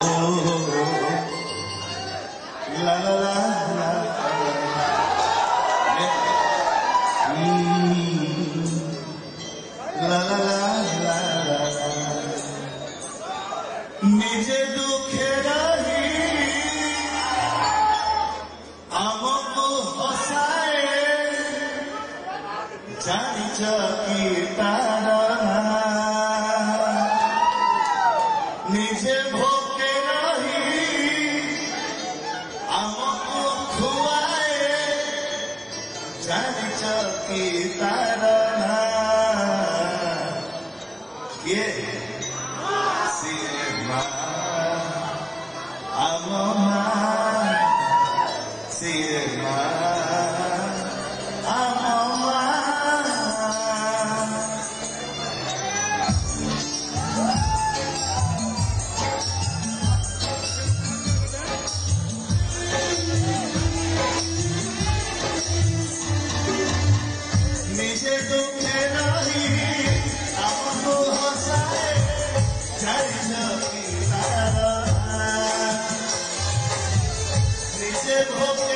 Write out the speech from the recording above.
La la la la. La la la la. নিজে দুঃখে রহি আমকু হসায় জানিছ কি তারা নিজে ভোগে রহি আমকু খুয়ায় জানিছ কি তারা নিজে দুঃখে রহি আমকু হসায় জানিছ কি তারা নিজে ভোগে